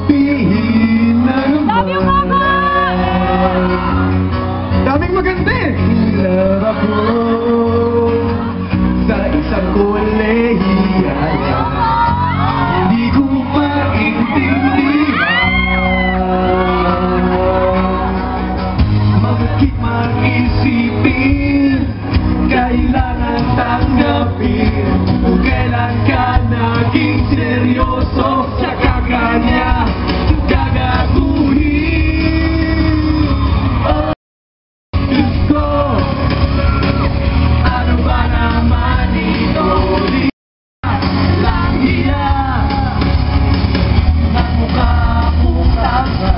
sabihin na naman. Daming maganda eh! Love ako sa isang kolehiya. Hindi ko maintindihan bakit mag-isipin, kailangan tanggapin kung kailan ka naging seryoso sa kakanya gagaguhin. Oh, Diyos ko, ano ba naman ito? Di lang hiya ang mukha-mukha ka,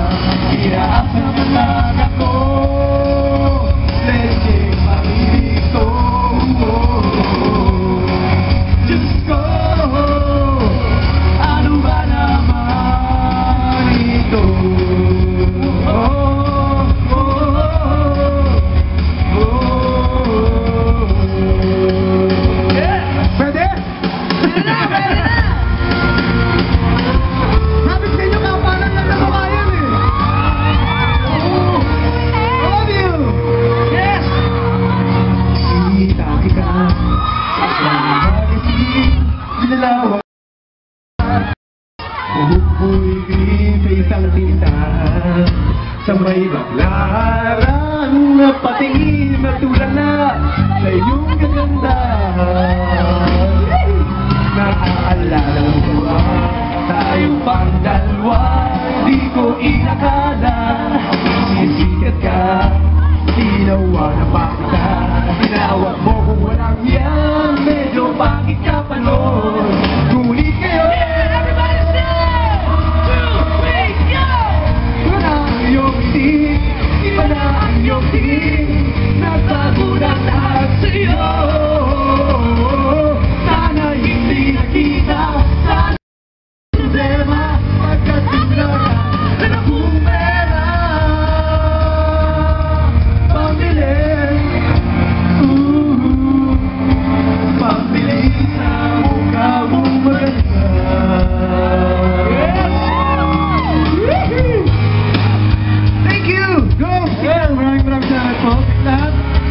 inaasal ka lang ako. Bumubuhay sa isang tindahan sa may baklaran na patingin na tulala sa iyong kagandahan. Naaalala mo ba tayong pang dalawa? Di ko inakala sisikat ka, tinawa na pa kita. Tinawag mo kung walang yan, medyo pangit ka pa noon. Ngunit kayo iba na ang iyong tingin, nagbago na lahat sa'yo. Sana hindi nakita, sana problema, pagkatula ka na kung pera pambili, pambili sa mukha mong maganda.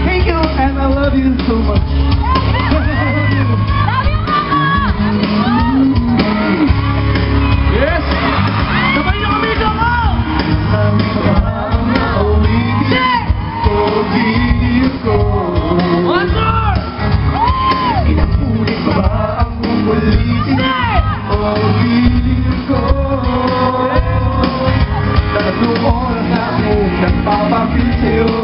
Thank you, and I love you so much. Yes! Sabay na kami ito mo! One more! Ilang ulit pa ba ang umulitin? O piling ko? Tatlong oras na akong nagpapapil sa'yo.